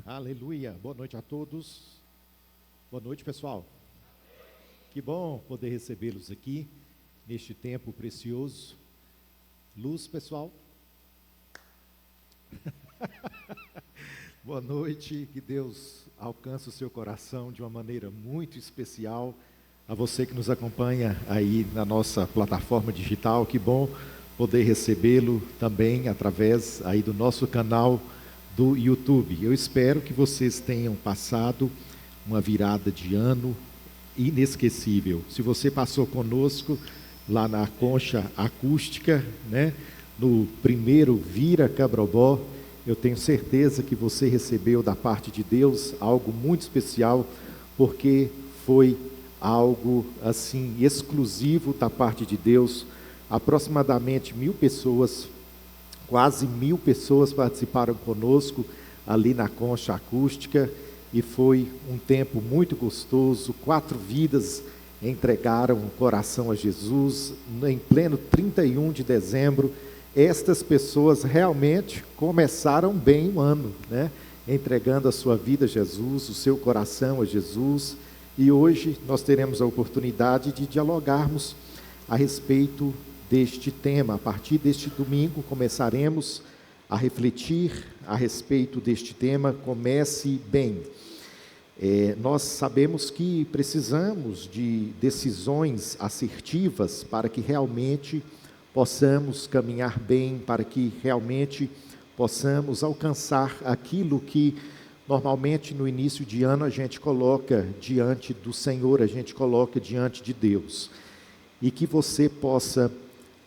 Aleluia. Boa noite a todos. Boa noite, pessoal. Que bom poder recebê-los aqui neste tempo precioso. Luz, pessoal. Boa noite. Que Deus alcance o seu coração de uma maneira muito especial. A você que nos acompanha aí na nossa plataforma digital, que bom poder recebê-lo também através aí do nosso canal do YouTube. Eu espero que vocês tenham passado uma virada de ano inesquecível. Se você passou conosco lá na concha acústica, né, no primeiro Vira Cabrobó, eu tenho certeza que você recebeu da parte de Deus algo muito especial, porque foi algo assim exclusivo da parte de Deus. Aproximadamente 1.000 pessoas, quase 1.000 pessoas participaram conosco ali na concha acústica e foi um tempo muito gostoso. 4 vidas entregaram o coração a Jesus em pleno 31 de dezembro. Estas pessoas realmente começaram bem o ano, né? Entregando a sua vida a Jesus, o seu coração a Jesus. E hoje nós teremos a oportunidade de dialogarmos a respeito deste tema. A partir deste domingo começaremos a refletir a respeito deste tema. Comece bem. Nós sabemos que precisamos de decisões assertivas para que realmente possamos caminhar bem, para que realmente possamos alcançar aquilo que normalmente no início de ano a gente coloca diante do Senhor, a gente coloca diante de Deus. E que você possa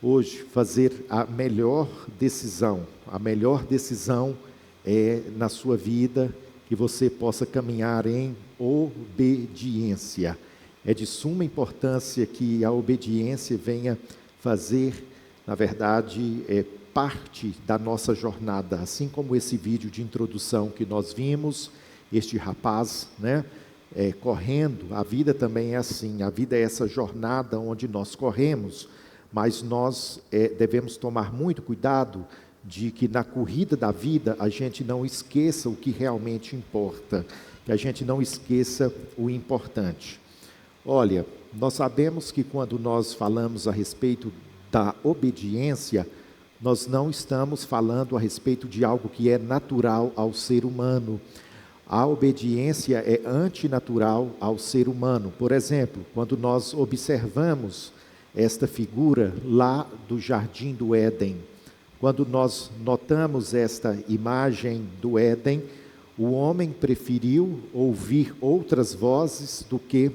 hoje fazer a melhor decisão na sua vida, que você possa caminhar em obediência. É de suma importância que a obediência venha fazer, na verdade, parte da nossa jornada, assim como esse vídeo de introdução que nós vimos, este rapaz, né, correndo. A vida também é assim, a vida é essa jornada onde nós corremos, mas nós devemos tomar muito cuidado de que na corrida da vida a gente não esqueça o que realmente importa, que a gente não esqueça o importante. Olha, nós sabemos que quando nós falamos a respeito da obediência, nós não estamos falando a respeito de algo que é natural ao ser humano. A obediência é antinatural ao ser humano. Por exemplo, quando nós observamos esta figura lá do Jardim do Éden, quando nós notamos esta imagem do Éden, o homem preferiu ouvir outras vozes do que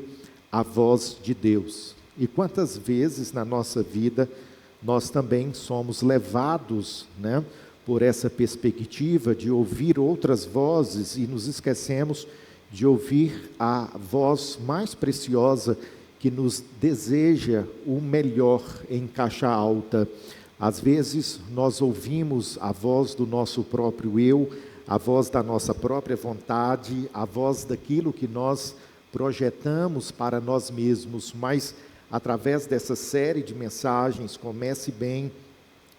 a voz de Deus. E quantas vezes na nossa vida nós também somos levados, né, por essa perspectiva de ouvir outras vozes e nos esquecemos de ouvir a voz mais preciosa que nos deseja o melhor em caixa alta. Às vezes nós ouvimos a voz do nosso próprio eu, a voz da nossa própria vontade, a voz daquilo que nós projetamos para nós mesmos, mas através dessa série de mensagens, comece bem,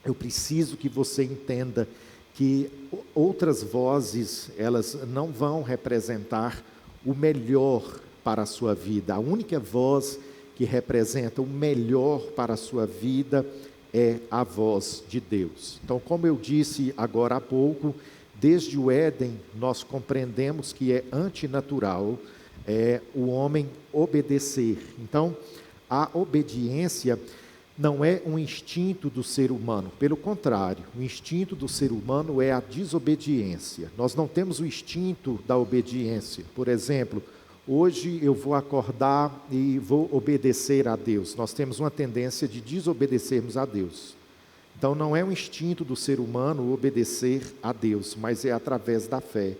eu preciso que você entenda que outras vozes, elas não vão representar o melhor para a sua vida. A única voz que representa o melhor para a sua vida é a voz de Deus. Então, como eu disse agora há pouco, desde o Éden nós compreendemos que é antinatural o homem obedecer. Então, a obediência não é um instinto do ser humano, pelo contrário, o instinto do ser humano é a desobediência. Nós não temos o instinto da obediência. Por exemplo, hoje eu vou acordar e vou obedecer a Deus. Nós temos uma tendência de desobedecermos a Deus. Então não é um instinto do ser humano obedecer a Deus, mas é através da fé.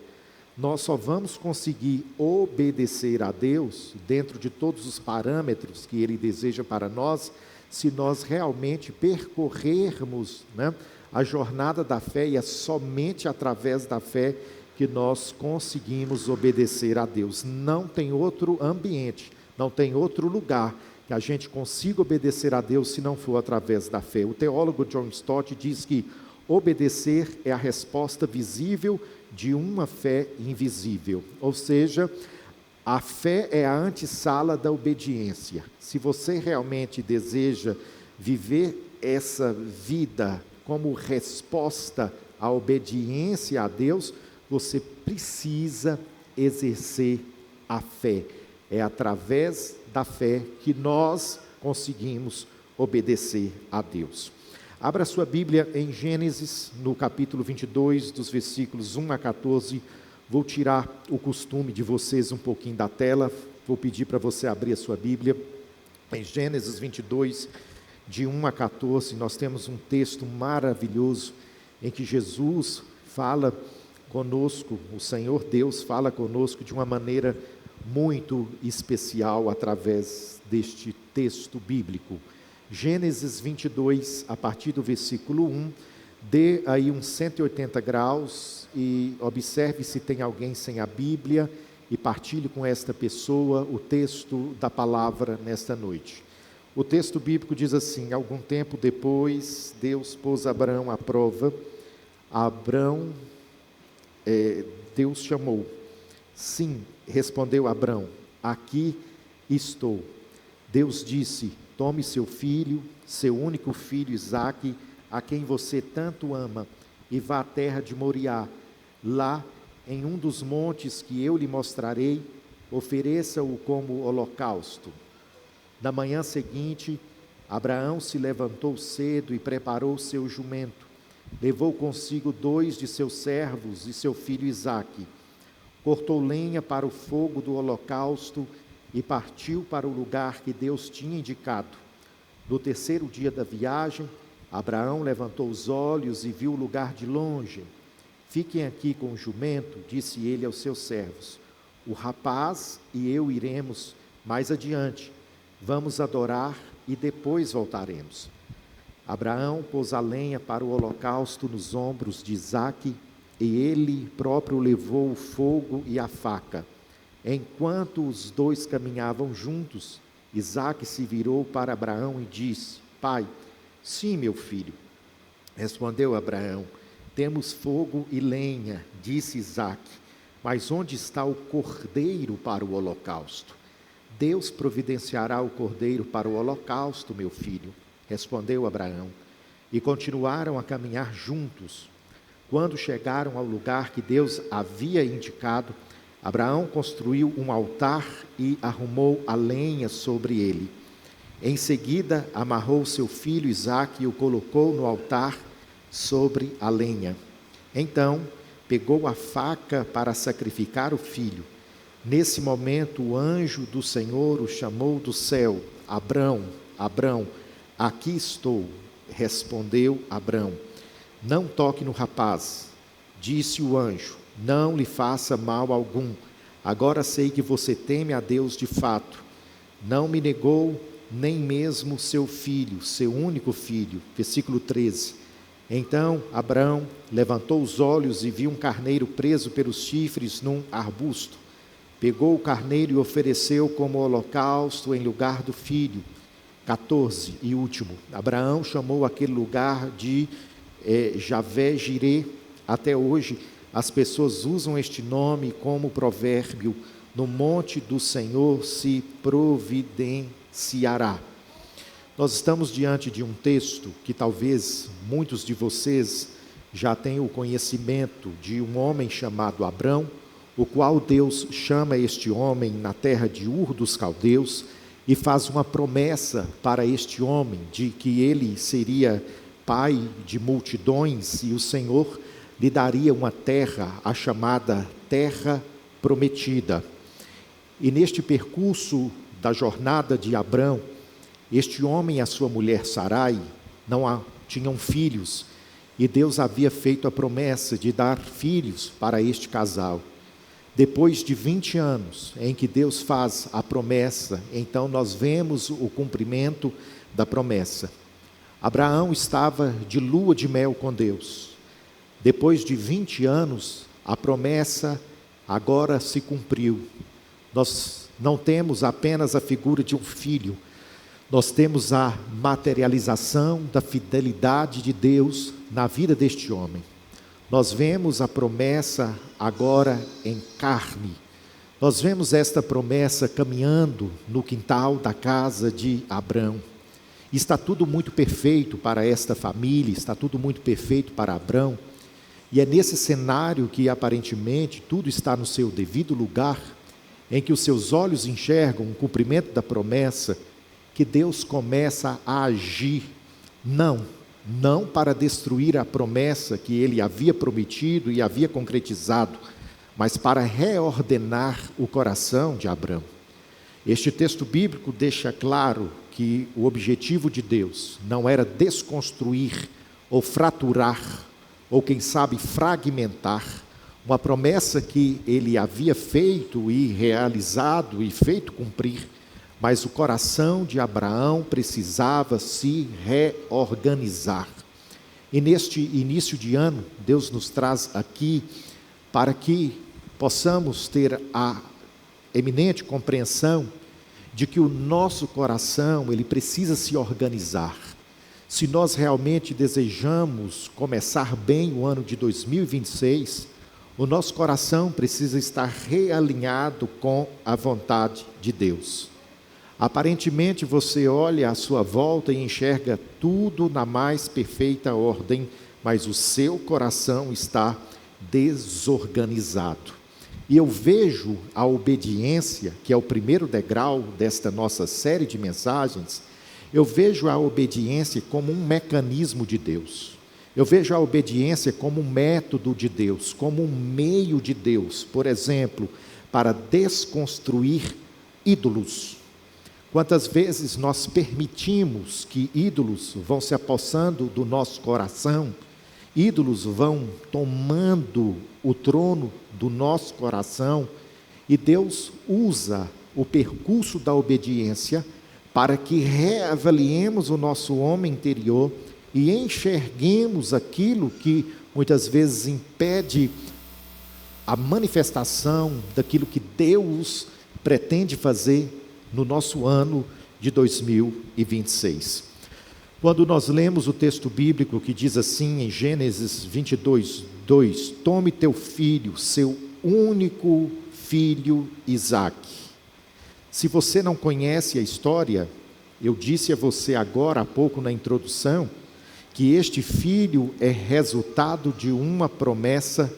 Nós só vamos conseguir obedecer a Deus, dentro de todos os parâmetros que Ele deseja para nós, se nós realmente percorrermos, né, a jornada da fé, e é somente através da fé que nós conseguimos obedecer a Deus. Não tem outro ambiente, não tem outro lugar que a gente consiga obedecer a Deus se não for através da fé. O teólogo John Stott diz que obedecer é a resposta visível de uma fé invisível. Ou seja, a fé é a antessala da obediência. Se você realmente deseja viver essa vida como resposta à obediência a Deus, você precisa exercer a fé. É através da fé que nós conseguimos obedecer a Deus. Abra sua Bíblia em Gênesis, no capítulo 22, dos versículos 1 a 14. Vou tirar o costume de vocês um pouquinho da tela. Vou pedir para você abrir a sua Bíblia. Em Gênesis 22, de 1 a 14, nós temos um texto maravilhoso em que Jesus fala conosco, o Senhor Deus fala conosco de uma maneira muito especial através deste texto bíblico. Gênesis 22, a partir do versículo 1, dê aí uns 180 graus e observe se tem alguém sem a Bíblia e partilhe com esta pessoa o texto da palavra nesta noite. O texto bíblico diz assim: algum tempo depois, Deus pôs Abraão à prova. Deus chamou. Sim, respondeu Abraão, aqui estou. Deus disse: tome seu filho, seu único filho Isaque, a quem você tanto ama, e vá à terra de Moriá. Lá, em um dos montes que eu lhe mostrarei, ofereça-o como holocausto. Na manhã seguinte, Abraão se levantou cedo e preparou seu jumento. Levou consigo 2 de seus servos e seu filho Isaque. Cortou lenha para o fogo do holocausto e partiu para o lugar que Deus tinha indicado. No 3º dia da viagem, Abraão levantou os olhos e viu o lugar de longe. Fiquem aqui com o jumento, disse ele aos seus servos. O rapaz e eu iremos mais adiante. Vamos adorar e depois voltaremos. Abraão pôs a lenha para o holocausto nos ombros de Isaque, e ele próprio levou o fogo e a faca. Enquanto os dois caminhavam juntos, Isaque se virou para Abraão e disse: Pai, sim, meu filho. Respondeu Abraão: temos fogo e lenha, disse Isaque, mas onde está o cordeiro para o holocausto? Deus providenciará o cordeiro para o holocausto, meu filho, respondeu Abraão. E continuaram a caminhar juntos. Quando chegaram ao lugar que Deus havia indicado, Abraão construiu um altar e arrumou a lenha sobre ele. Em seguida, amarrou seu filho Isaque e o colocou no altar sobre a lenha. Então, pegou a faca para sacrificar o filho. Nesse momento, o anjo do Senhor o chamou do céu: Abrão, Abrão, aqui estou, respondeu Abrão. Não toque no rapaz, disse o anjo, não lhe faça mal algum. Agora sei que você teme a Deus de fato. Não me negou nem mesmo seu filho, seu único filho. Versículo 13. Então Abrão levantou os olhos e viu um carneiro preso pelos chifres num arbusto. Pegou o carneiro e ofereceu como holocausto em lugar do filho. 14 e último. Abraão chamou aquele lugar de Javé-Jirê. Até hoje as pessoas usam este nome como provérbio: no monte do Senhor se providenciará. Nós estamos diante de um texto que talvez muitos de vocês já tenham o conhecimento de um homem chamado Abrão, o qual Deus chama este homem na terra de Ur dos Caldeus e faz uma promessa para este homem de que ele seria pai de multidões e o Senhor lhe daria uma terra, a chamada Terra Prometida. E neste percurso da jornada de Abrão, este homem e a sua mulher Sarai tinham filhos, e Deus havia feito a promessa de dar filhos para este casal. Depois de 20 anos em que Deus faz a promessa, então nós vemos o cumprimento da promessa. Abraão estava de lua de mel com Deus. Depois de 20 anos, a promessa agora se cumpriu. Nós não temos apenas a figura de um filho, nós temos a materialização da fidelidade de Deus na vida deste homem. nós vemos a promessa agora em carne. Nós vemos esta promessa caminhando no quintal da casa de Abrão. Está tudo muito perfeito para esta família, está tudo muito perfeito para Abrão. E é nesse cenário que aparentemente tudo está no seu devido lugar, em que os seus olhos enxergam o cumprimento da promessa, que Deus começa a agir, não para destruir a promessa que ele havia prometido e havia concretizado, mas para reordenar o coração de Abrão. Este texto bíblico deixa claro que o objetivo de Deus não era desconstruir ou fraturar, ou quem sabe fragmentar, uma promessa que ele havia feito e realizado e feito cumprir, mas o coração de Abraão precisava se reorganizar. E neste início de ano, Deus nos traz aqui para que possamos ter a eminente compreensão de que o nosso coração, ele precisa se organizar. Se nós realmente desejamos começar bem o ano de 2026, o nosso coração precisa estar realinhado com a vontade de Deus. Aparentemente você olha à sua volta e enxerga tudo na mais perfeita ordem, mas o seu coração está desorganizado. E eu vejo a obediência, que é o primeiro degrau desta nossa série de mensagens, eu vejo a obediência como um mecanismo de Deus. Eu vejo a obediência como um método de Deus, como um meio de Deus, por exemplo, para desconstruir ídolos. Quantas vezes nós permitimos que ídolos vão se apossando do nosso coração, ídolos vão tomando o trono do nosso coração, e Deus usa o percurso da obediência para que reavaliemos o nosso homem interior e enxerguemos aquilo que muitas vezes impede a manifestação daquilo que Deus pretende fazer no nosso ano de 2026. Quando nós lemos o texto bíblico que diz assim em Gênesis 22, 2: tome teu filho, seu único filho Isaque. Se você não conhece a história, eu disse a você agora há pouco na introdução, que este filho é resultado de uma promessa,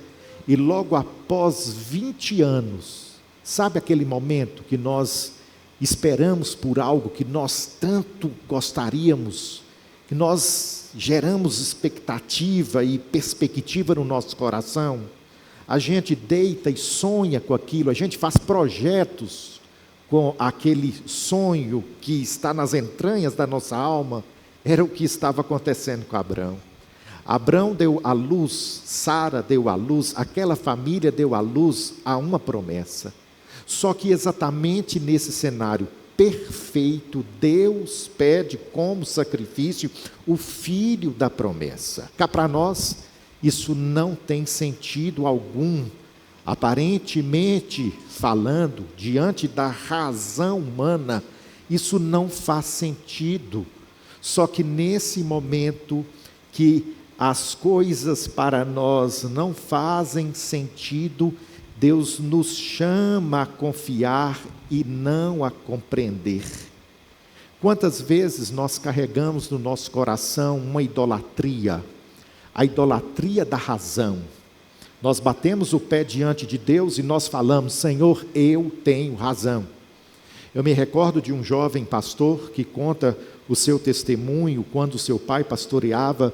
e logo após 20 anos, sabe aquele momento que nós esperamos por algo que nós tanto gostaríamos, que nós geramos expectativa e perspectiva no nosso coração, a gente deita e sonha com aquilo, a gente faz projetos com aquele sonho que está nas entranhas da nossa alma. Era o que estava acontecendo com Abrão. Abrão deu à luz, Sara deu à luz, aquela família deu à luz a uma promessa. Só que exatamente nesse cenário perfeito, Deus pede como sacrifício o filho da promessa. Cá para nós, isso não tem sentido algum. Aparentemente falando, diante da razão humana, isso não faz sentido. Só que nesse momento que as coisas para nós não fazem sentido, Deus nos chama a confiar e não a compreender. Quantas vezes nós carregamos no nosso coração uma idolatria, a idolatria da razão. Nós batemos o pé diante de Deus e nós falamos: Senhor, eu tenho razão. Eu me recordo de um jovem pastor que conta o seu testemunho quando seu pai pastoreava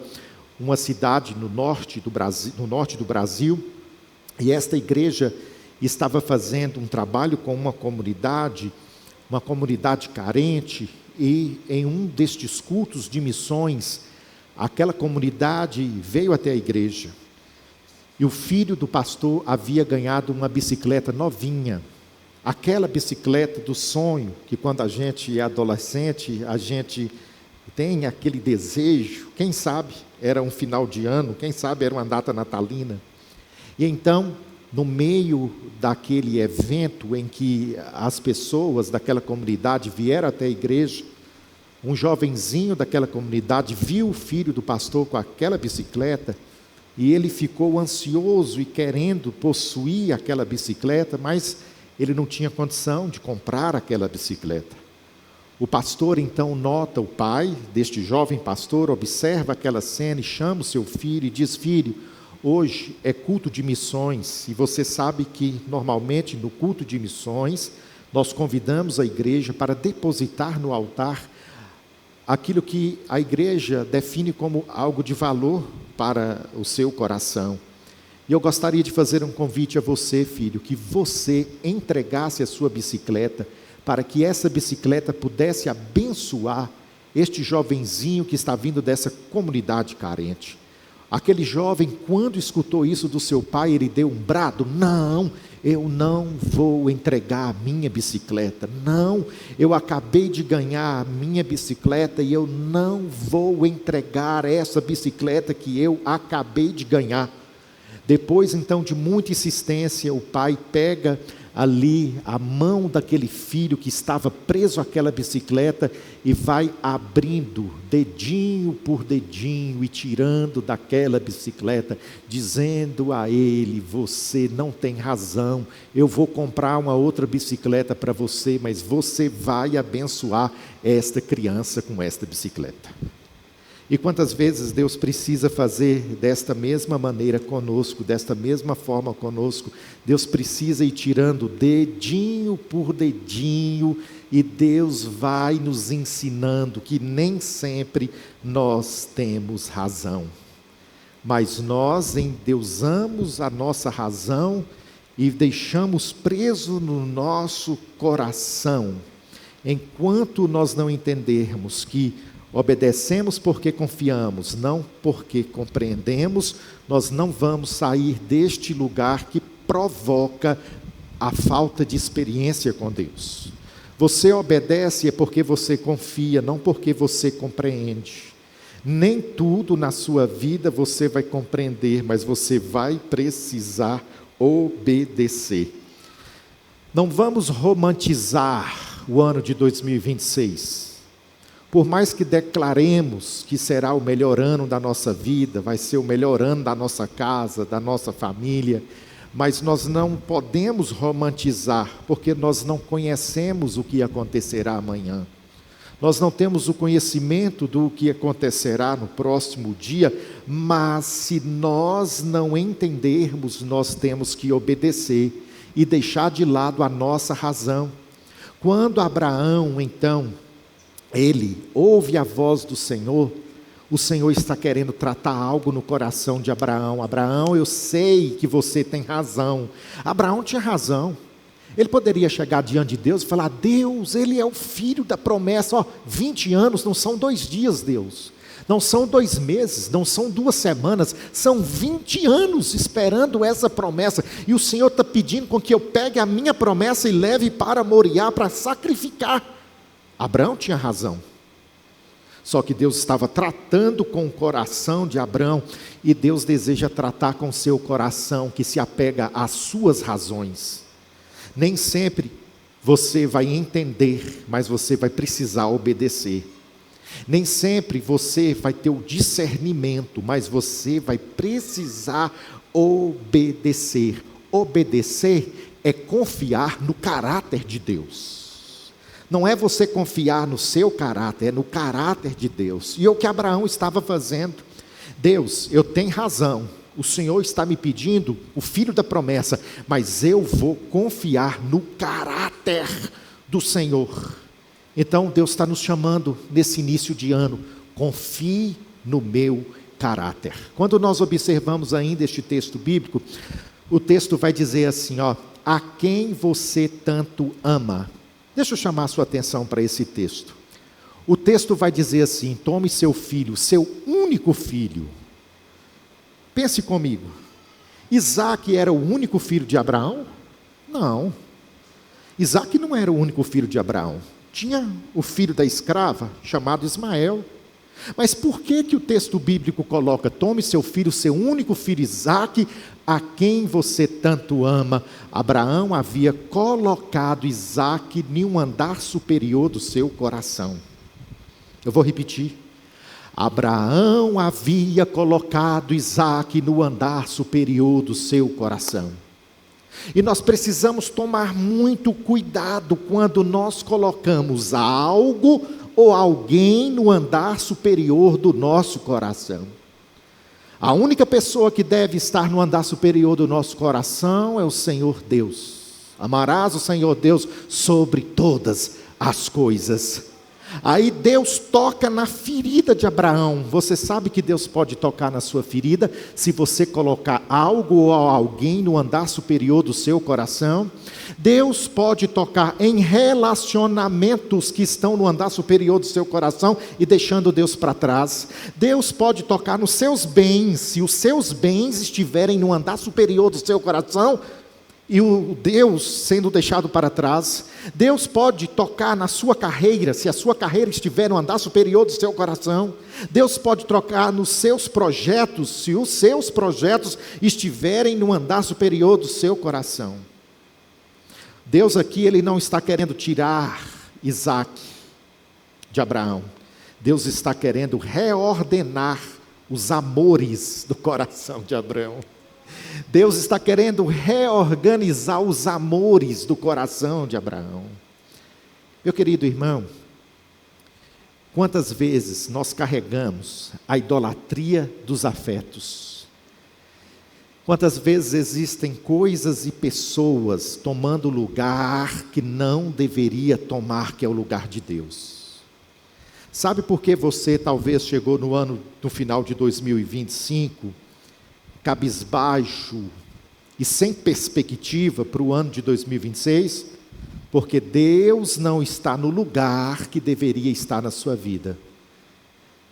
uma cidade no norte do Brasil, e esta igreja estava fazendo um trabalho com uma comunidade carente, e em um destes cultos de missões, aquela comunidade veio até a igreja, e o filho do pastor havia ganhado uma bicicleta novinha, aquela bicicleta do sonho, que quando a gente é adolescente, a gente tem aquele desejo, quem sabe era um final de ano, quem sabe era uma data natalina. E então, no meio daquele evento em que as pessoas daquela comunidade vieram até a igreja, um jovenzinho daquela comunidade viu o filho do pastor com aquela bicicleta e ele ficou ansioso e querendo possuir aquela bicicleta, mas ele não tinha condição de comprar aquela bicicleta. O pastor então nota, o pai deste jovem pastor observa aquela cena e chama o seu filho e diz: filho, hoje é culto de missões, e você sabe que normalmente no culto de missões nós convidamos a igreja para depositar no altar aquilo que a igreja define como algo de valor para o seu coração. E eu gostaria de fazer um convite a você, filho, que você entregasse a sua bicicleta, para que essa bicicleta pudesse abençoar este jovenzinho que está vindo dessa comunidade carente. Aquele jovem, quando escutou isso do seu pai, ele deu um brado: não, eu não vou entregar a minha bicicleta, não, eu acabei de ganhar a minha bicicleta e eu não vou entregar essa bicicleta que eu acabei de ganhar. Depois então de muita insistência, o pai pega ali a mão daquele filho que estava preso àquela bicicleta e vai abrindo dedinho por dedinho e tirando daquela bicicleta, dizendo a ele: você não tem razão, eu vou comprar uma outra bicicleta para você, mas você vai abençoar esta criança com esta bicicleta. E quantas vezes Deus precisa fazer desta mesma maneira conosco, desta mesma forma conosco. Deus precisa ir tirando dedinho por dedinho, e Deus vai nos ensinando que nem sempre nós temos razão, mas nós endeusamos a nossa razão e deixamos preso no nosso coração, enquanto nós não entendermos que obedecemos porque confiamos, não porque compreendemos, nós não vamos sair deste lugar que provoca a falta de experiência com Deus. Você obedece é porque você confia, não porque você compreende. Nem tudo na sua vida você vai compreender, mas você vai precisar obedecer. Não vamos romantizar o ano de 2026. Por mais que declaremos que será o melhor ano da nossa vida, vai ser o melhor ano da nossa casa, da nossa família, mas nós não podemos romantizar, porque nós não conhecemos o que acontecerá amanhã. Nós não temos o conhecimento do que acontecerá no próximo dia, mas se nós não entendermos, nós temos que obedecer e deixar de lado a nossa razão. Quando Abraão, então, ele ouve a voz do Senhor, o Senhor está querendo tratar algo no coração de Abraão. Abraão, eu sei que você tem razão. Abraão tinha razão. Ele poderia chegar diante de Deus e falar: Deus, ele é o filho da promessa. 20 anos não são 2 dias, Deus. Não são 2 meses, não são 2 semanas, são 20 anos esperando essa promessa. E o Senhor está pedindo com que eu pegue a minha promessa e leve para Moriá para sacrificar. Abraão tinha razão, só que Deus estava tratando com o coração de Abraão, e Deus deseja tratar com o seu coração, que se apega às suas razões. Nem sempre você vai entender, mas você vai precisar obedecer. Nem sempre você vai ter o discernimento, mas você vai precisar obedecer. Obedecer é confiar no caráter de Deus. Não é você confiar no seu caráter, é no caráter de Deus. E é o que Abraão estava fazendo. Deus, eu tenho razão, o Senhor está me pedindo o filho da promessa, mas eu vou confiar no caráter do Senhor. Então Deus está nos chamando nesse início de ano: confie no meu caráter. Quando nós observamos ainda este texto bíblico, o texto vai dizer assim, a quem você tanto ama. Deixa eu chamar a sua atenção para esse texto. O texto vai dizer assim: tome seu filho, seu único filho. Pense comigo. Isaque era o único filho de Abraão? Não. Isaque não era o único filho de Abraão. Tinha o filho da escrava, chamado Ismael. Mas por que o texto bíblico coloca: tome seu filho, seu único filho Isaque, a quem você tanto ama? Abraão havia colocado Isaque em um andar superior do seu coração. Eu vou repetir. Abraão havia colocado Isaque no andar superior do seu coração. E nós precisamos tomar muito cuidado quando nós colocamos algo ou alguém no andar superior do nosso coração. A única pessoa que deve estar no andar superior do nosso coração é o Senhor Deus. Amarás o Senhor Deus sobre todas as coisas. Aí Deus toca na ferida de Abraão. Você sabe que Deus pode tocar na sua ferida se você colocar algo ou alguém no andar superior do seu coração. Deus pode tocar em relacionamentos que estão no andar superior do seu coração e deixando Deus para trás. Deus pode tocar nos seus bens, se os seus bens estiverem no andar superior do seu coração e o Deus sendo deixado para trás. Deus pode tocar na sua carreira, se a sua carreira estiver no andar superior do seu coração. Deus pode tocar nos seus projetos, se os seus projetos estiverem no andar superior do seu coração. Deus aqui, Ele não está querendo tirar Isaque de Abraão. Deus está querendo reordenar os amores do coração de Abraão. Deus está querendo reorganizar os amores do coração de Abraão. Meu querido irmão, quantas vezes nós carregamos a idolatria dos afetos? Quantas vezes existem coisas e pessoas tomando lugar que não deveria tomar, que é o lugar de Deus? Sabe por que você talvez chegou no final de 2025, cabisbaixo e sem perspectiva para o ano de 2026? Porque Deus não está no lugar que deveria estar na sua vida.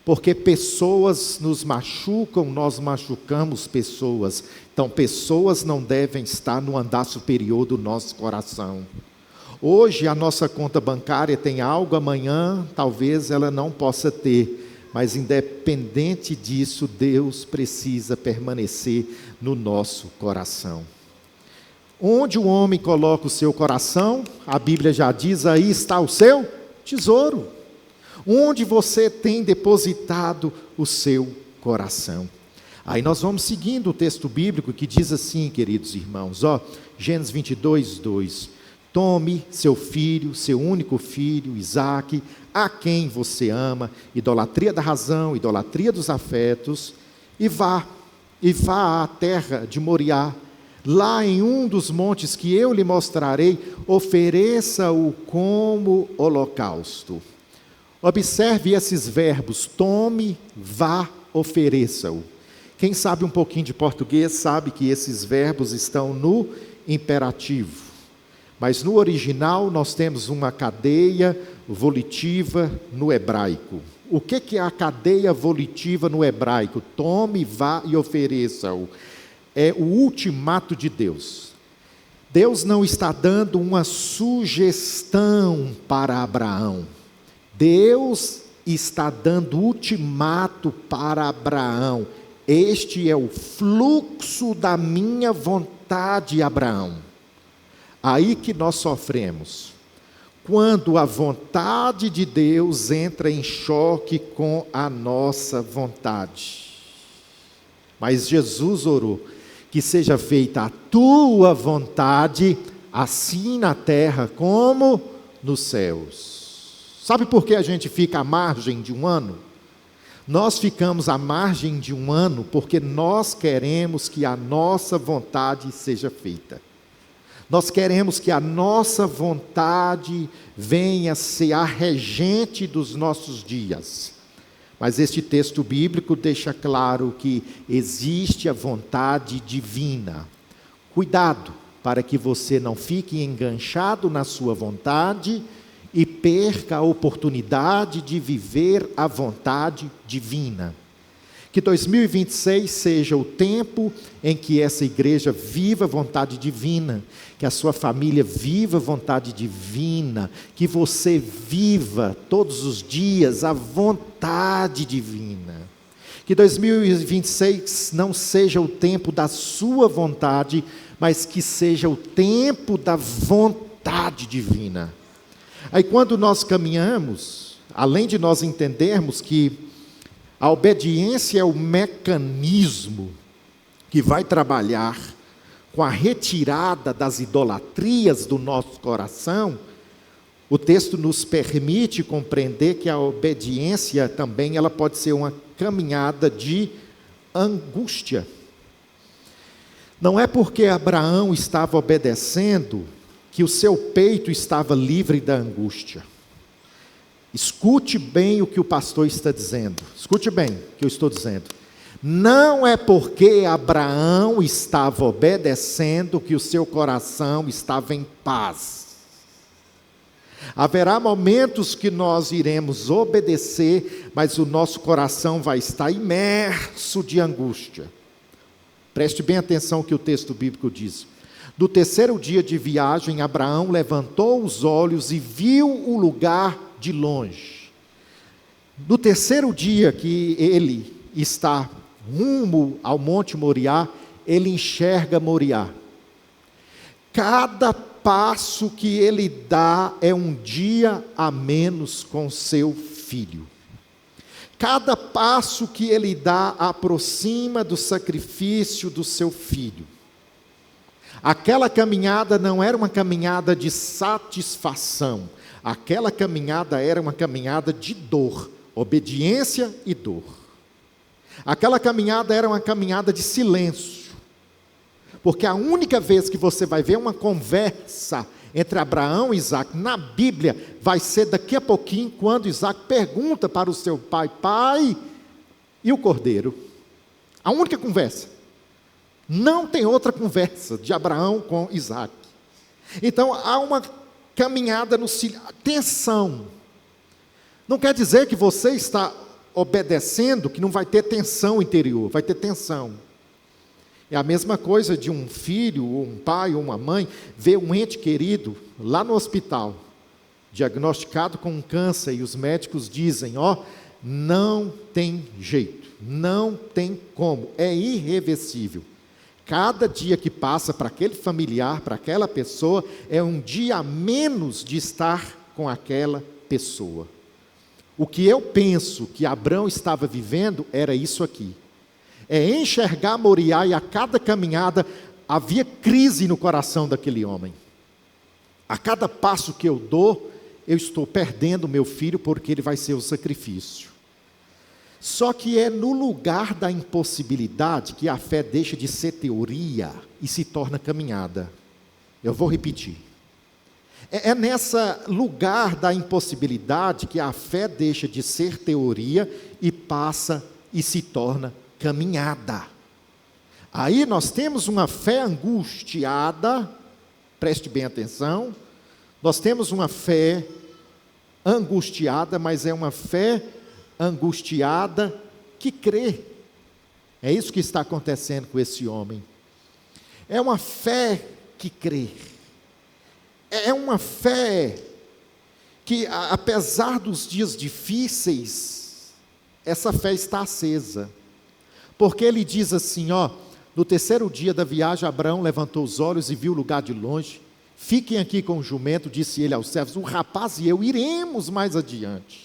Porque pessoas nos machucam, nós machucamos pessoas. Então, pessoas não devem estar no andar superior do nosso coração. Hoje a nossa conta bancária tem algo, amanhã talvez ela não possa ter. Mas independente disso, Deus precisa permanecer no nosso coração. Onde o homem coloca o seu coração, a Bíblia já diz, aí está o seu tesouro. Onde você tem depositado o seu coração. Aí nós vamos seguindo o texto bíblico que diz assim, queridos irmãos, Gênesis 22, 2. Tome seu filho, seu único filho, Isaque, a quem você ama, idolatria da razão, idolatria dos afetos, e vá à terra de Moriá, lá em um dos montes que eu lhe mostrarei, ofereça-o como holocausto. Observe esses verbos, tome, vá, ofereça-o. Quem sabe um pouquinho de português sabe que esses verbos estão no imperativo. Mas no original nós temos uma cadeia volitiva no hebraico. O que é a cadeia volitiva no hebraico? Tome, vá e ofereça-o. É o ultimato de Deus. Deus não está dando uma sugestão para Abraão. Deus está dando ultimato para Abraão. Este é o fluxo da minha vontade, Abraão. Aí que nós sofremos, quando a vontade de Deus entra em choque com a nossa vontade. Mas Jesus orou, que seja feita a tua vontade, assim na terra como nos céus. Sabe por que a gente fica à margem de um ano? Nós ficamos à margem de um ano porque nós queremos que a nossa vontade seja feita. Nós queremos que a nossa vontade venha ser a regente dos nossos dias. Mas este texto bíblico deixa claro que existe a vontade divina. Cuidado para que você não fique enganchado na sua vontade e perca a oportunidade de viver a vontade divina. Que 2026 seja o tempo em que essa igreja viva a vontade divina, que a sua família viva a vontade divina, que você viva todos os dias a vontade divina. Que 2026 não seja o tempo da sua vontade, mas que seja o tempo da vontade divina. Aí quando nós caminhamos, além de nós entendermos que A obediência é o mecanismo que vai trabalhar com a retirada das idolatrias do nosso coração. O texto nos permite compreender que a obediência também ela pode ser uma caminhada de angústia. Não é porque Abraão estava obedecendo que o seu peito estava livre da angústia. Escute bem o que o pastor está dizendo. Escute bem o que eu estou dizendo. Não é porque Abraão estava obedecendo que o seu coração estava em paz. Haverá momentos que nós iremos obedecer, mas o nosso coração vai estar imerso de angústia. Preste bem atenção ao que o texto bíblico diz. No terceiro dia de viagem, Abraão levantou os olhos e viu o lugar de longe. No terceiro dia que ele está rumo ao Monte Moriá, ele enxerga Moriá. Cada passo que ele dá é um dia a menos com seu filho. Cada passo que ele dá aproxima do sacrifício do seu filho. Aquela caminhada não era uma caminhada de satisfação. Aquela caminhada era uma caminhada de dor, obediência e dor. Aquela caminhada era uma caminhada de silêncio. Porque a única vez que você vai ver uma conversa entre Abraão e Isaac na Bíblia, vai ser daqui a pouquinho, quando Isaac pergunta para o seu pai: pai, e o cordeiro? A única conversa. Não tem outra conversa de Abraão com Isaac. Então há uma caminhada no silêncio, tensão. Não quer dizer que você está obedecendo, que não vai ter tensão interior, vai ter tensão. É a mesma coisa de um filho, ou um pai, ou uma mãe, ver um ente querido lá no hospital, diagnosticado com um câncer, e os médicos dizem: não tem jeito, não tem como, é irreversível. Cada dia que passa para aquele familiar, para aquela pessoa, é um dia a menos de estar com aquela pessoa. O que eu penso que Abraão estava vivendo era isso aqui. É enxergar Moriá, e a cada caminhada havia crise no coração daquele homem. A cada passo que eu dou, eu estou perdendo meu filho, porque ele vai ser o sacrifício. Só que é no lugar da impossibilidade que a fé deixa de ser teoria e se torna caminhada. Eu vou repetir. É nesse lugar da impossibilidade que a fé deixa de ser teoria e passa e se torna caminhada. Aí nós temos uma fé angustiada, preste bem atenção, nós temos uma fé angustiada, mas é uma fé angustiada que crê. É isso que está acontecendo com esse homem. É uma fé que crê. É uma fé que, apesar dos dias difíceis, essa fé está acesa. Porque ele diz assim, no terceiro dia da viagem, Abraão levantou os olhos e viu o lugar de longe. Fiquem aqui com o jumento, disse ele aos servos, o rapaz e eu iremos mais adiante.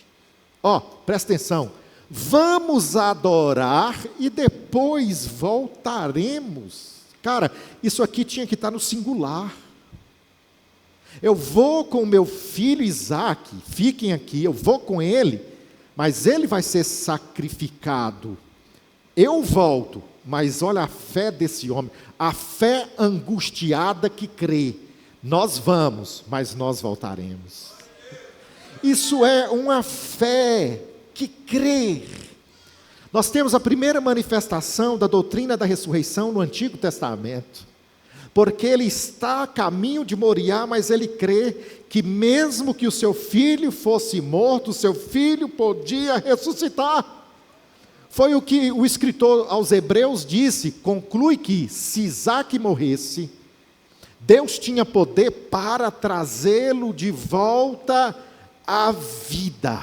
Presta atenção, vamos adorar e depois voltaremos. Cara, isso aqui tinha que estar no singular. Eu vou com o meu filho Isaque, fiquem aqui, eu vou com ele, mas ele vai ser sacrificado. Eu volto, mas olha a fé desse homem, a fé angustiada que crê. Nós vamos, mas nós voltaremos. Isso é uma fé que crê. Nós temos a primeira manifestação da doutrina da ressurreição no Antigo Testamento. Porque ele está a caminho de Moriá, mas ele crê que mesmo que o seu filho fosse morto, o seu filho podia ressuscitar. Foi o que o escritor aos Hebreus disse, conclui que se Isaque morresse, Deus tinha poder para trazê-lo de volta à vida.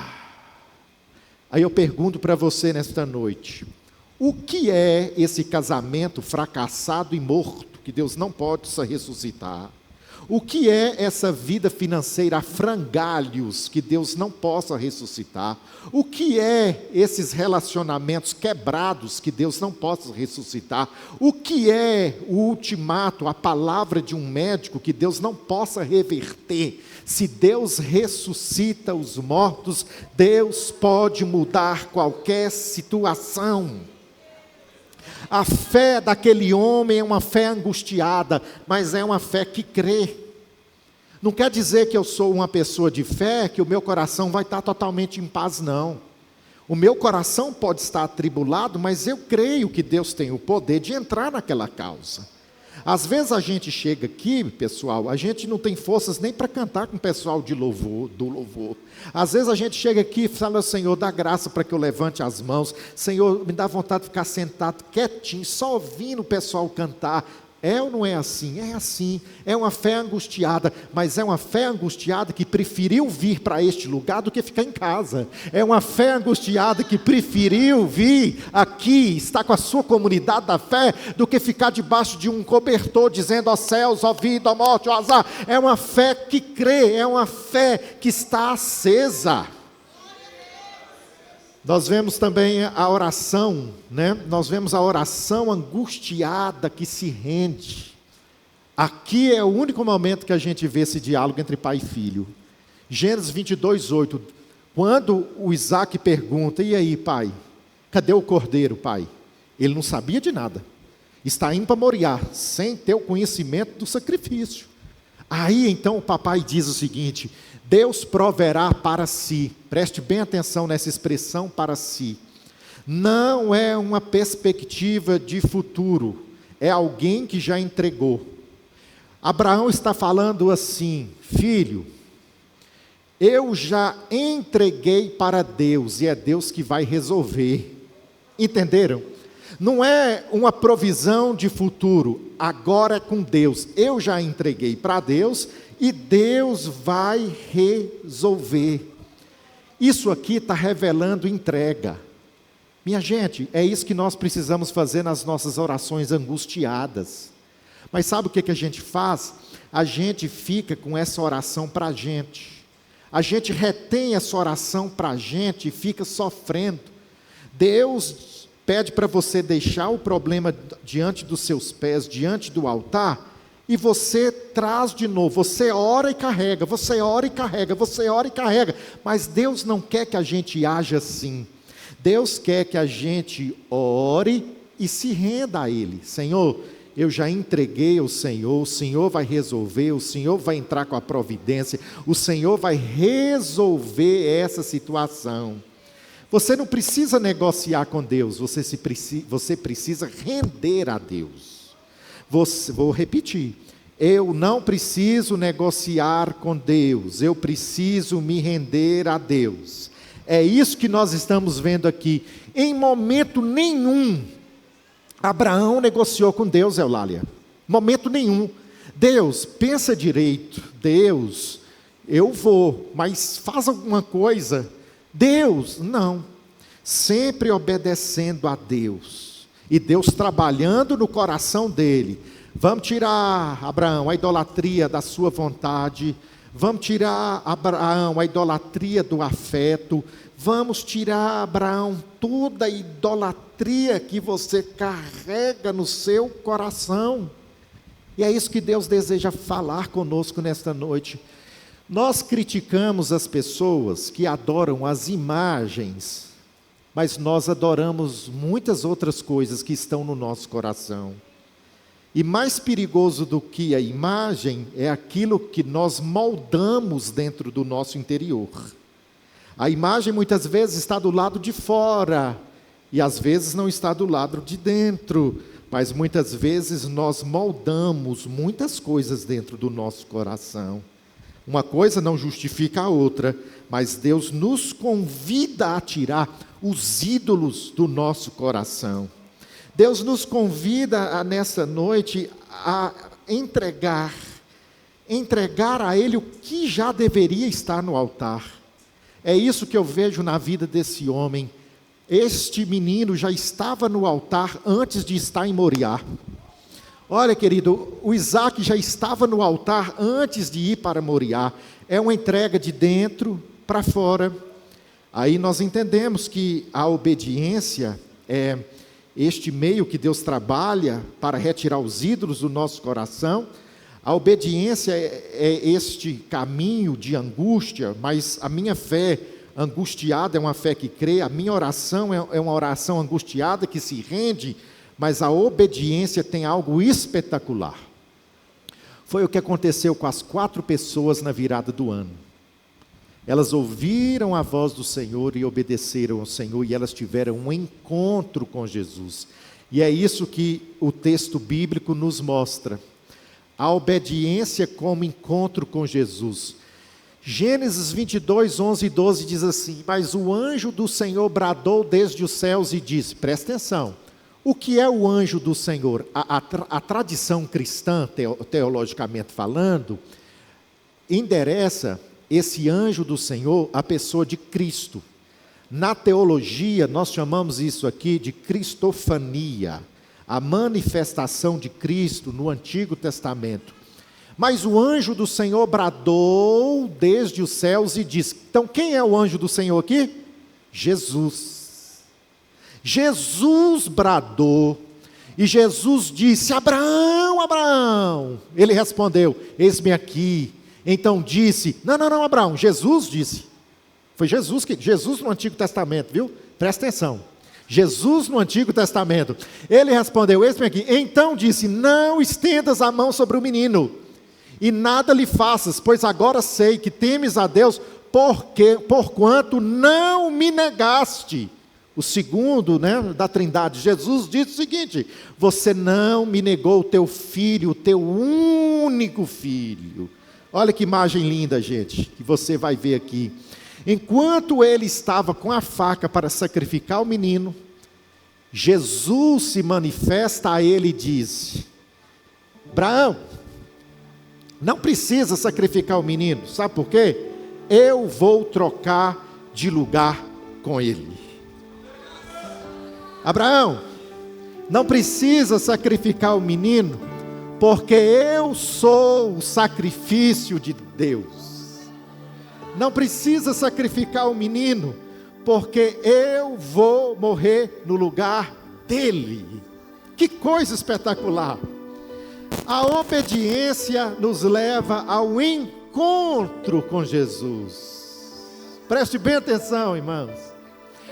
Aí eu pergunto para você nesta noite, o que é esse casamento fracassado e morto, que Deus não pode ressuscitar? O que é essa vida financeira a frangalhos que Deus não possa ressuscitar? O que é esses relacionamentos quebrados que Deus não possa ressuscitar? O que é o ultimato, a palavra de um médico que Deus não possa reverter? Se Deus ressuscita os mortos, Deus pode mudar qualquer situação. A fé daquele homem é uma fé angustiada, mas é uma fé que crê. Não quer dizer que eu sou uma pessoa de fé, que o meu coração vai estar totalmente em paz, não. O meu coração pode estar atribulado, mas eu creio que Deus tem o poder de entrar naquela causa. Às vezes a gente chega aqui, pessoal, a gente não tem forças nem para cantar com o pessoal do louvor. Às vezes a gente chega aqui e fala: Senhor, dá graça para que eu levante as mãos. Senhor, me dá vontade de ficar sentado quietinho, só ouvindo o pessoal cantar. É ou não é assim? É assim. É uma fé angustiada, mas é uma fé angustiada que preferiu vir para este lugar do que ficar em casa. É uma fé angustiada que preferiu vir aqui, estar com a sua comunidade da fé, do que ficar debaixo de um cobertor dizendo: ó céus, ó vida, ó morte, ó azar. É uma fé que crê, é uma fé que está acesa. Nós vemos também a oração, né? Nós vemos a oração angustiada que se rende. Aqui é o único momento que a gente vê esse diálogo entre pai e filho. Gênesis 22:8. Quando o Isaac pergunta: e aí, pai? Cadê o cordeiro, pai? Ele não sabia de nada. Está indo para Moriá, sem ter o conhecimento do sacrifício. Aí então o papai diz o seguinte: Deus proverá para si. Preste bem atenção nessa expressão, para si. Não é uma perspectiva de futuro, é alguém que já entregou. Abraão está falando assim: filho, eu já entreguei para Deus, e é Deus que vai resolver. Entenderam? Não é uma provisão de futuro, agora é com Deus. Eu já entreguei para Deus e Deus vai resolver. Isso aqui está revelando entrega. Minha gente, é isso que nós precisamos fazer nas nossas orações angustiadas. Mas sabe o que a gente faz? A gente fica com essa oração para a gente. A gente retém essa oração para a gente e fica sofrendo. Deus pede para você deixar o problema diante dos seus pés, diante do altar, e você traz de novo. Você ora e carrega, você ora e carrega, você ora e carrega. Mas Deus não quer que a gente haja assim. Deus quer que a gente ore e se renda a Ele. Senhor, eu já entreguei ao Senhor, o Senhor vai resolver, o Senhor vai entrar com a providência, o Senhor vai resolver essa situação. Você não precisa negociar com Deus, você precisa render a Deus. Vou repetir, eu não preciso negociar com Deus, eu preciso me render a Deus. É isso que nós estamos vendo aqui. Em momento nenhum, Abraão negociou com Deus, Eulália. Momento nenhum. Deus, pensa direito. Deus, eu vou, mas faz alguma coisa. Deus, não. Sempre obedecendo a Deus. E Deus trabalhando no coração dele. Vamos tirar, Abraão, a idolatria da sua vontade. Vamos tirar, Abraão, a idolatria do afeto. Vamos tirar, Abraão, toda a idolatria que você carrega no seu coração. E é isso que Deus deseja falar conosco nesta noite. Nós criticamos as pessoas que adoram as imagens, mas nós adoramos muitas outras coisas que estão no nosso coração. E mais perigoso do que a imagem é aquilo que nós moldamos dentro do nosso interior. A imagem muitas vezes está do lado de fora, e às vezes não está do lado de dentro, mas muitas vezes nós moldamos muitas coisas dentro do nosso coração. Uma coisa não justifica a outra, mas Deus nos convida a tirar os ídolos do nosso coração. Deus nos convida nessa noite a entregar a Ele o que já deveria estar no altar. É isso que eu vejo na vida desse homem. Este menino já estava no altar antes de estar em Moriá. Olha, querido, o Isaac já estava no altar antes de ir para Moriá. É uma entrega de dentro para fora. Aí nós entendemos que a obediência é este meio que Deus trabalha para retirar os ídolos do nosso coração. A obediência é este caminho de angústia, mas a minha fé angustiada é uma fé que crê, a minha oração é uma oração angustiada que se rende, mas a obediência tem algo espetacular. Foi o que aconteceu com as 4 pessoas na virada do ano. Elas ouviram a voz do Senhor e obedeceram ao Senhor, e elas tiveram um encontro com Jesus. E é isso que o texto bíblico nos mostra. A obediência como encontro com Jesus. Gênesis 22, 11 e 12 diz assim: mas o anjo do Senhor bradou desde os céus e disse, presta atenção, o que é o anjo do Senhor? A tradição cristã, teologicamente falando, endereça esse anjo do Senhor à pessoa de Cristo. Na teologia, nós chamamos isso aqui de cristofania, a manifestação de Cristo no Antigo Testamento. Mas o anjo do Senhor bradou desde os céus e disse, então quem é o anjo do Senhor aqui? Jesus. Jesus bradou, e Jesus disse, Abraão, Abraão. Ele respondeu, eis-me aqui. Então disse, não, Abraão, Jesus disse. Foi Jesus no Antigo Testamento, viu? Presta atenção. Jesus no Antigo Testamento. Ele respondeu, eis-me aqui. Então disse, não estendas a mão sobre o menino, e nada lhe faças, pois agora sei que temes a Deus, porquanto não me negaste. O segundo, da Trindade, Jesus disse o seguinte, você não me negou o teu filho, o teu único filho. Olha que imagem linda, gente, que você vai ver aqui. Enquanto ele estava com a faca para sacrificar o menino, Jesus se manifesta a ele e diz, Abraão, não precisa sacrificar o menino, sabe por quê? Eu vou trocar de lugar com ele. Abraão, não precisa sacrificar o menino, porque eu sou o sacrifício de Deus. Não precisa sacrificar o menino, porque eu vou morrer no lugar dele. Que coisa espetacular! A obediência nos leva ao encontro com Jesus. Preste bem atenção, irmãos.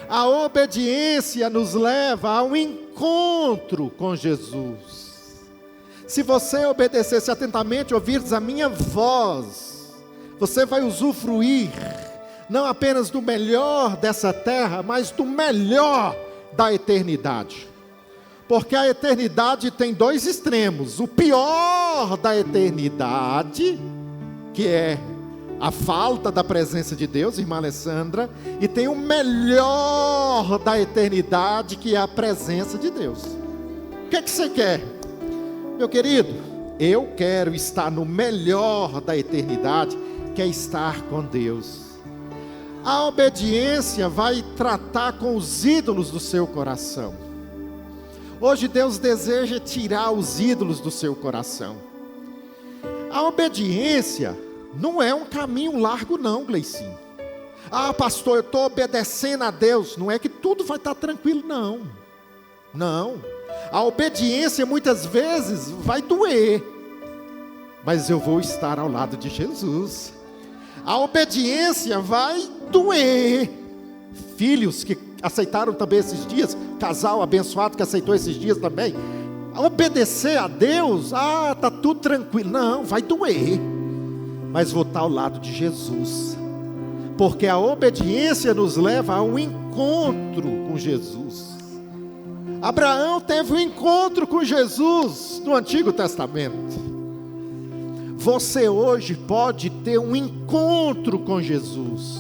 A obediência nos leva ao encontro com Jesus. Se você obedecesse atentamente, ouvires a minha voz, você vai usufruir, não apenas do melhor dessa terra, mas do melhor da eternidade. Porque a eternidade tem 2 extremos. O pior da eternidade, que é a falta da presença de Deus, irmã Alessandra, e tem o melhor da eternidade, que é a presença de Deus. O que é que você quer? Meu querido, eu quero estar no melhor da eternidade, que é estar com Deus. A obediência vai tratar com os ídolos do seu coração. Hoje Deus deseja tirar os ídolos do seu coração. A obediência não é um caminho largo não, Gleicinho. Ah, pastor, eu estou obedecendo a Deus. Não é que tudo vai estar tranquilo, não. Não. A obediência muitas vezes vai doer, mas eu vou estar ao lado de Jesus. A obediência vai doer. Filhos que aceitaram também esses dias, casal abençoado que aceitou esses dias também. Obedecer a Deus, está tudo tranquilo. Não, vai doer. Mas vou estar ao lado de Jesus, porque a obediência nos leva ao encontro com Jesus. Abraão teve um encontro com Jesus no Antigo Testamento. Você hoje pode ter um encontro com Jesus,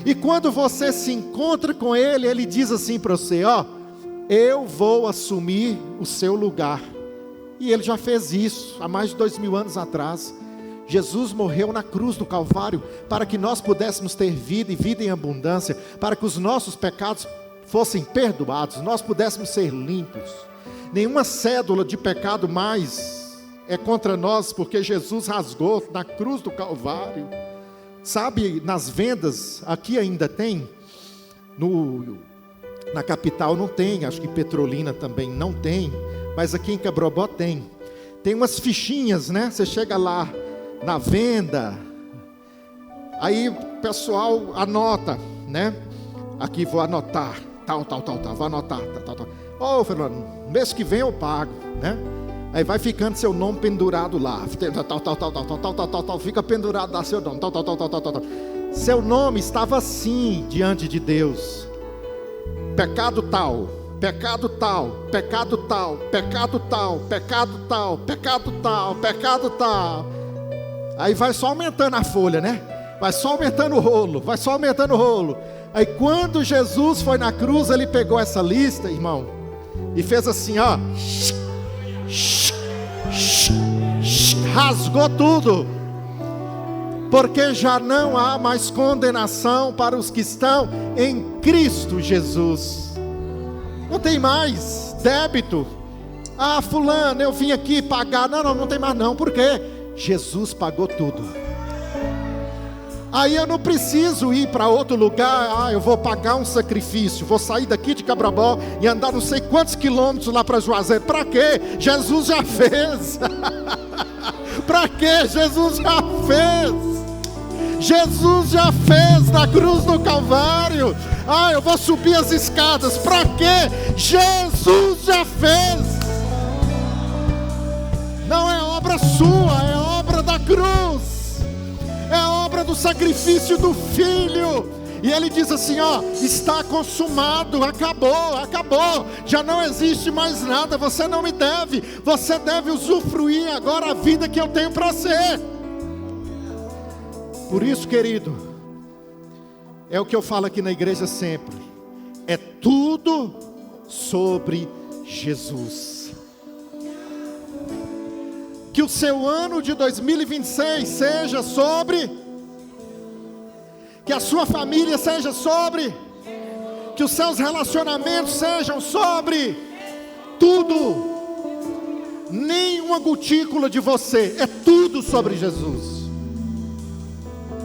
e quando você se encontra com Ele, Ele diz assim para você, eu vou assumir o seu lugar. E Ele já fez isso há mais de 2000 anos atrás. Jesus morreu na cruz do Calvário para que nós pudéssemos ter vida e vida em abundância, para que os nossos pecados fossem perdoados, nós pudéssemos ser limpos. nenhuma cédula de pecado mais é contra nós, porque Jesus rasgou na cruz do Calvário. Sabe, nas vendas, aqui ainda tem, na capital não tem, acho que Petrolina também não tem, mas aqui em Cabrobó tem. Tem umas fichinhas, né? Você chega lá na venda, aí o pessoal anota, né? Aqui vou anotar, tal, vou anotar, tal. Ô, Fernando, mês que vem eu pago, né? Aí vai ficando seu nome pendurado lá, tal, fica pendurado lá seu nome, tal. Seu nome estava assim diante de Deus: pecado tal, pecado tal, pecado tal, pecado tal, pecado tal, pecado tal, pecado tal. Aí vai só aumentando a folha, né? Vai só aumentando o rolo, vai só aumentando o rolo. Aí quando Jesus foi na cruz, ele pegou essa lista, irmão, e fez assim, ó, rasgou tudo, porque já não há mais condenação para os que estão em Cristo Jesus. Não tem mais débito. Ah, fulano, eu vim aqui pagar. Não tem mais não. Por quê? Jesus pagou tudo. Aí eu não preciso ir para outro lugar. Eu vou pagar um sacrifício, vou sair daqui de Cabrobó e andar não sei quantos quilômetros lá para Juazeiro. Para quê? Jesus já fez. Para quê? Jesus já fez. Jesus já fez na cruz do Calvário. Eu vou subir as escadas. Para quê? Jesus já fez. Não é obra sua, é obra da cruz. É obra do sacrifício do Filho. E ele diz assim, ó, está consumado, acabou, já não existe mais nada, você não me deve, você deve usufruir agora a vida que eu tenho para você. Por isso, querido, é o que eu falo aqui na igreja sempre, é tudo sobre Jesus. Que o seu ano de 2026 seja sobre, que a sua família seja sobre, que os seus relacionamentos sejam sobre, tudo, nenhuma gotícula de você, é tudo sobre Jesus.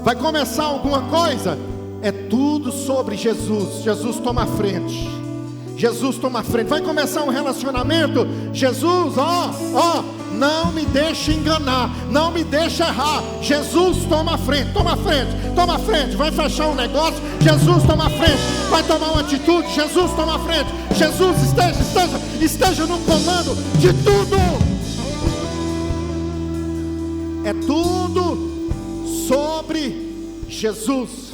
Vai começar alguma coisa? É tudo sobre Jesus. Jesus toma a frente. Jesus toma a frente. Vai começar um relacionamento? Jesus, não me deixe enganar, não me deixe errar. Jesus toma a frente, toma a frente, toma a frente. Vai fechar um negócio? Jesus toma a frente. Vai tomar uma atitude? Jesus toma a frente. Jesus esteja no comando de tudo. É tudo sobre Jesus.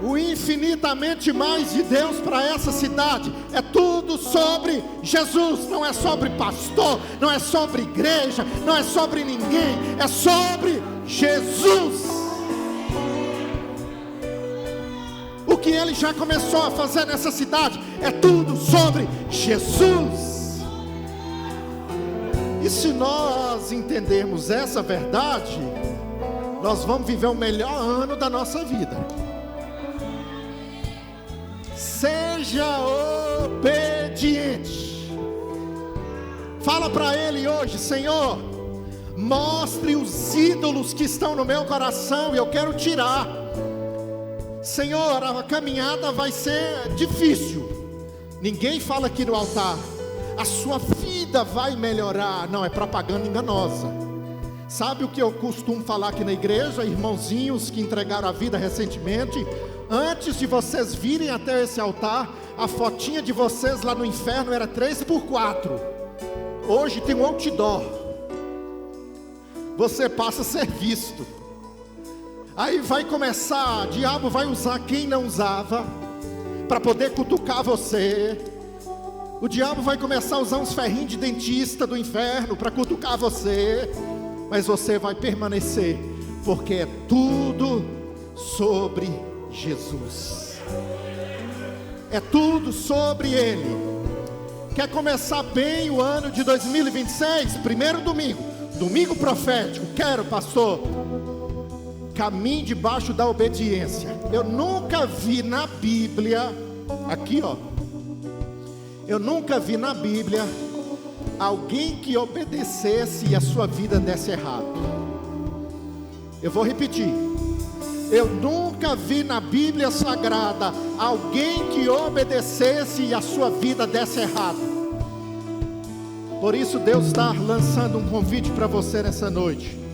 O infinitamente mais de Deus para essa cidade é tudo sobre Jesus. Não é sobre pastor, não é sobre igreja, não é sobre ninguém, é sobre Jesus. O que ele já começou a fazer nessa cidade é tudo sobre Jesus. E se nós entendermos essa verdade, nós vamos viver o melhor ano da nossa vida. Seja obediente. Fala para ele hoje: Senhor, mostre os ídolos que estão no meu coração e eu quero tirar. Senhor, a caminhada vai ser difícil. Ninguém fala aqui no altar, a sua vida vai melhorar. Não, é propaganda enganosa. Sabe o que eu costumo falar aqui na igreja, irmãozinhos que entregaram a vida recentemente? Antes de vocês virem até esse altar, a fotinha de vocês lá no inferno era 3x4. Hoje tem um outdoor. Você passa a ser visto. Aí vai começar, o diabo vai usar quem não usava para poder cutucar você. O diabo vai começar a usar uns ferrinhos de dentista do inferno para cutucar você. Mas você vai permanecer, porque é tudo sobre Jesus. É tudo sobre Ele. Quer começar bem o ano de 2026? Primeiro domingo profético. Quero, pastor, caminhe debaixo da obediência. Eu nunca vi na Bíblia, aqui ó, Eu nunca vi na Bíblia alguém que obedecesse e a sua vida desse errado. Eu vou repetir. Eu nunca vi na Bíblia Sagrada alguém que obedecesse e a sua vida desse errado. Por isso Deus está lançando um convite para você nessa noite.